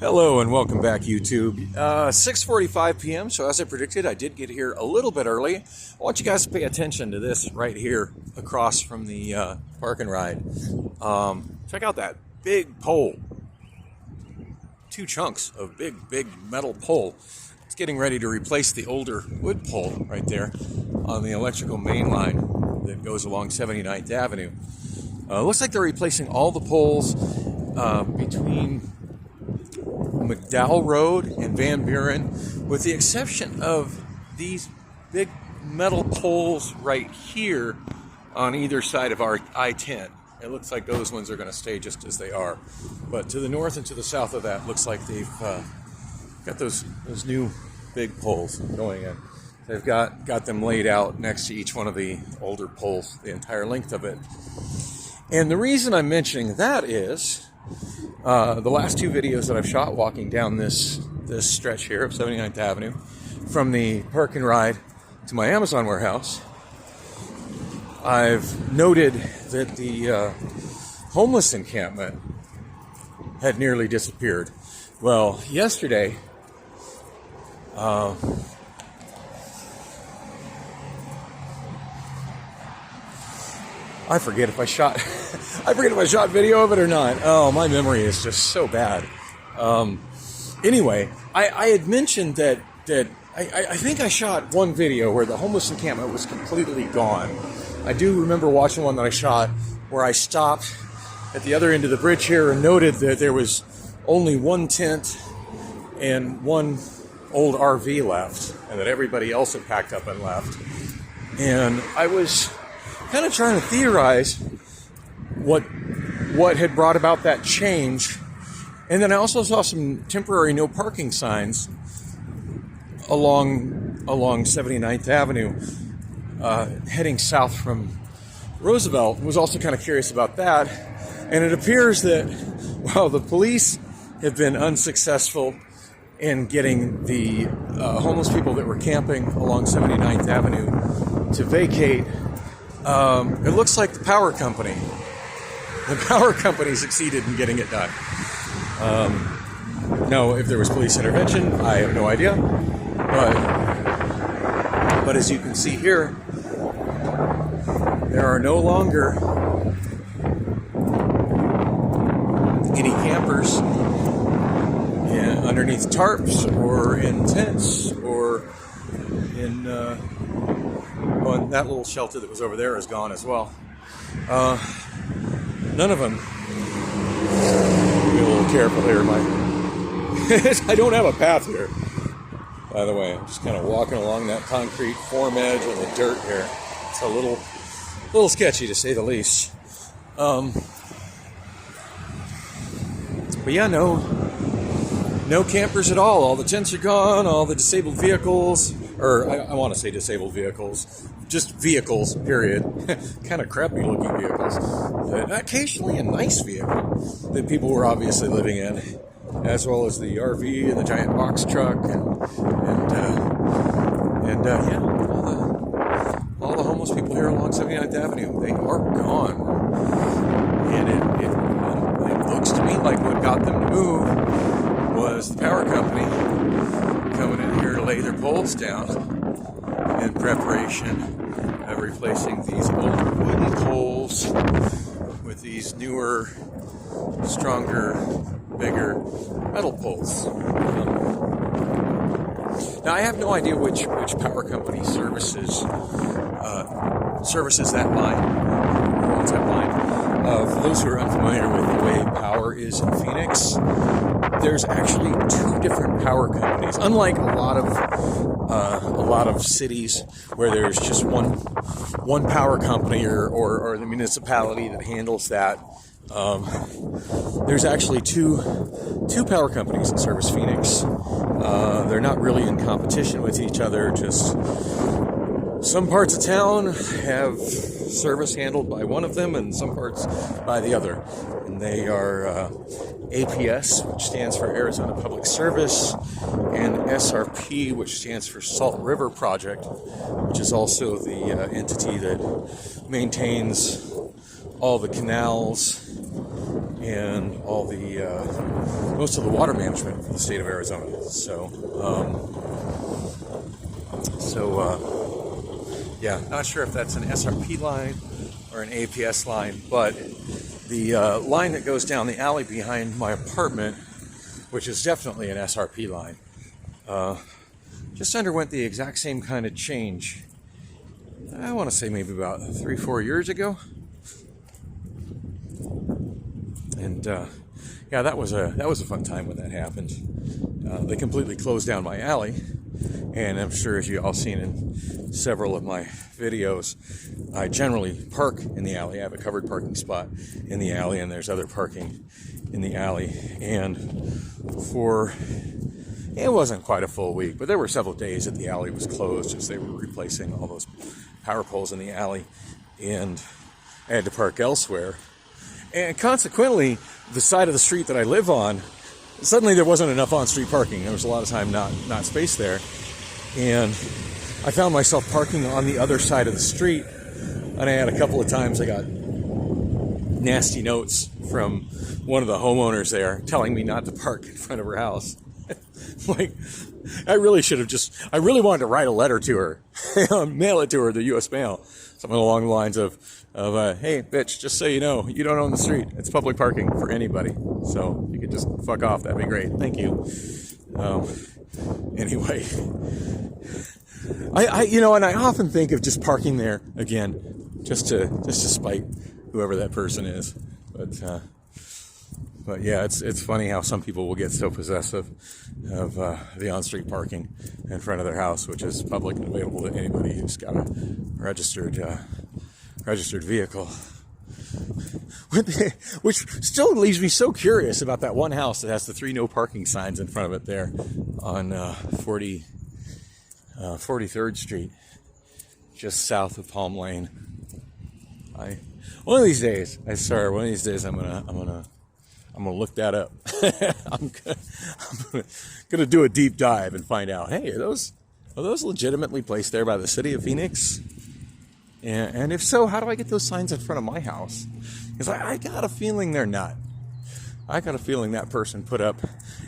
Hello and welcome back, YouTube. 6:45 p.m. So as I predicted, I did get here a little bit early. I want you guys to pay attention to this right here across from the park and ride. Check out that big pole. Two chunks of big metal pole. It's getting ready to replace the older wood pole right there on the electrical main line that goes along 79th Avenue. Looks like they're replacing all the poles between McDowell Road and Van Buren, with the exception of these big metal poles right here on either side of our I-10. It looks like those ones are going to stay just as they are. But to the north and to the south of that, looks like they've got those new big poles going in. They've got them laid out next to each one of the older poles, the entire length of it. And the reason I'm mentioning that is the last two videos that I've shot walking down this stretch here of 79th Avenue from the park and ride to my Amazon warehouse, I've noted that the homeless encampment had nearly disappeared. Well, yesterday, I forget if I shot video of it or not. Oh, my memory is just so bad. Anyway, I had mentioned that I think I shot one video where the homeless encampment was completely gone. I do remember watching one that I shot where I stopped at the other end of the bridge here and noted that there was only one tent and one old RV left, and that everybody else had packed up and left. And I was kind of trying to theorize what had brought about that change. And then I also saw some temporary no parking signs along 79th Avenue heading south from Roosevelt. Was also kind of curious about that. And it appears that while the police have been unsuccessful in getting the homeless people that were camping along 79th Avenue to vacate, it looks like the power company succeeded in getting it done. Now, if there was police intervention, I have no idea. But as you can see here, there are no longer any campers underneath tarps or in tents or in and that little shelter that was over there is gone as well. None of them. Be a little careful here. I don't have a path here, by the way. I'm just kind of walking along that concrete form edge on the dirt here. It's a little sketchy, to say the least. But yeah, no campers at all. All the tents are gone. All the disabled vehicles, or I want to say disabled vehicles, just vehicles, period. Kind of crappy looking vehicles. But occasionally a nice vehicle that people were obviously living in, as well as the RV and the giant box truck and all the homeless people here along 79th Avenue, they are gone. And it looks to me like what got them to move was the power company coming in here to lay their poles down in preparation of replacing these older wooden poles with these newer, stronger, bigger metal poles. Now, I have no idea which power company services that line, or owns that line. For those who are unfamiliar with the way power is in Phoenix, there's actually two different power companies. Unlike a lot of cities where there's just one power company or the municipality that handles that, there's actually two power companies that service Phoenix. They're not really in competition with each other. Just some parts of town have service handled by one of them and some parts by the other. And they are APS, which stands for Arizona Public Service, and SRP, which stands for Salt River Project, which is also the entity that maintains all the canals and all the most of the water management for the state of Arizona. Yeah, not sure if that's an SRP line or an APS line, but the line that goes down the alley behind my apartment, which is definitely an SRP line, just underwent the exact same kind of change. I want to say maybe about 3-4 years ago. And yeah, that was a fun time when that happened. They completely closed down my alley, and I'm sure as you all seen in several of my videos, I generally park in the alley. I have a covered parking spot in the alley, and there's other parking in the alley. And it wasn't quite a full week, but there were several days that the alley was closed as they were replacing all those power poles in the alley, and I had to park elsewhere. And consequently, the side of the street that I live on, suddenly there wasn't enough on-street parking. There was a lot of time not space there. And I found myself parking on the other side of the street. And I had a couple of times I got nasty notes from one of the homeowners there telling me not to park in front of her house. Like, I really wanted to write a letter to her, mail it to her, the U.S. mail, something along the lines of hey, bitch, just so you know, you don't own the street. It's public parking for anybody. So if you could just fuck off, that'd be great. Thank you. Anyway, and I often think of just parking there again, just to spite whoever that person is. But yeah, it's funny how some people will get so possessive of the on-street parking in front of their house, which is public and available to anybody who's got a registered vehicle. Which still leaves me so curious about that one house that has the 3 no parking signs in front of it there on 43rd Street, just south of Palm Lane. One of these days I'm gonna look that up. I'm gonna do a deep dive and find out, hey, are those legitimately placed there by the city of Phoenix? And if so, how do I get those signs in front of my house? Because I got a feeling they're not. I got a feeling that person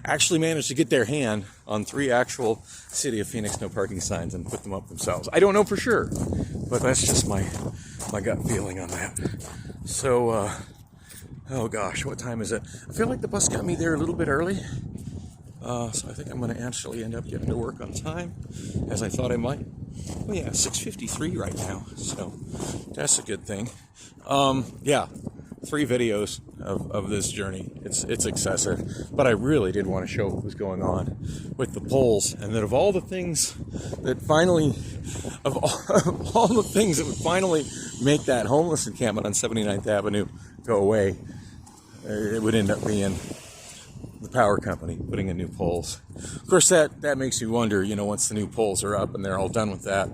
actually managed to get their hand on 3 actual city of Phoenix no parking signs and put them up themselves. I don't know for sure, but that's just my gut feeling on that. So, oh gosh, what time is it? I feel like the bus got me there a little bit early. So I think I'm going to actually end up getting to work on time, as I thought I might. Oh yeah, 6:53 right now, so that's a good thing. Yeah, 3 videos of this journey. It's excessive, but I really did want to show what was going on with the poles, and that of all the things that would finally make that homeless encampment on 79th Avenue go away, it would end up being the power company putting in new poles. Of course, that makes you wonder, once the new poles are up and they're all done with that,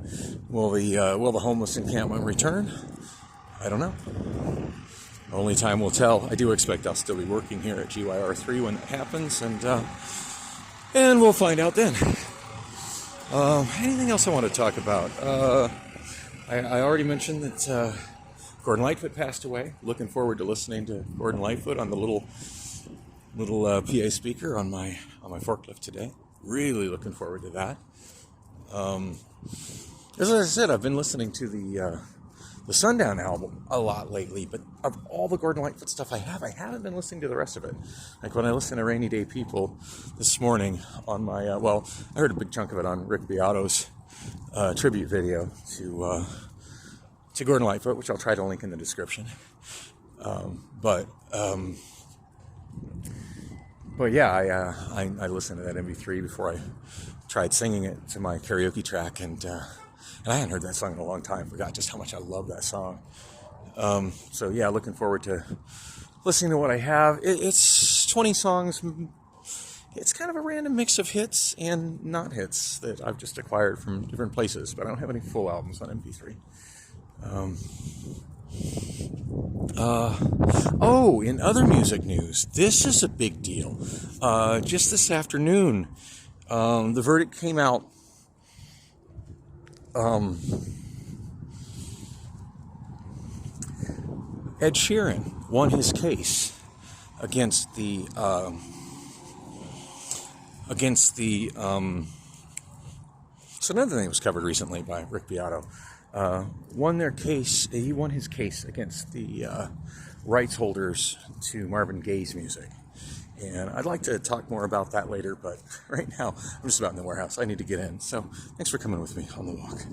will the homeless encampment return? I don't know. Only time will tell. I do expect I'll still be working here at GYR3 when that happens, and we'll find out then. Anything else I want to talk about? I already mentioned that Gordon Lightfoot passed away. Looking forward to listening to Gordon Lightfoot on the little PA speaker on my forklift today. Really looking forward to that. As I said, I've been listening to the Sundown album a lot lately, but of all the Gordon Lightfoot stuff I haven't been listening to the rest of it. Like when I listened to Rainy Day People this morning on my, I heard a big chunk of it on Rick Beato's tribute video to Gordon Lightfoot, which I'll try to link in the description. But yeah, I listened to that MP3 before I tried singing it to my karaoke track, and I hadn't heard that song in a long time. Forgot just how much I love that song. So yeah, looking forward to listening to what I have. It's 20 songs. It's kind of a random mix of hits and not hits that I've just acquired from different places, but I don't have any full albums on MP3. In other music news, this is a big deal. Just this afternoon, the verdict came out Ed Sheeran won his case against the so another thing that was covered recently by Rick Beato. He won his case against the rights holders to Marvin Gaye's music. And I'd like to talk more about that later, but right now I'm just about in the warehouse. I need to get in. So thanks for coming with me on the walk.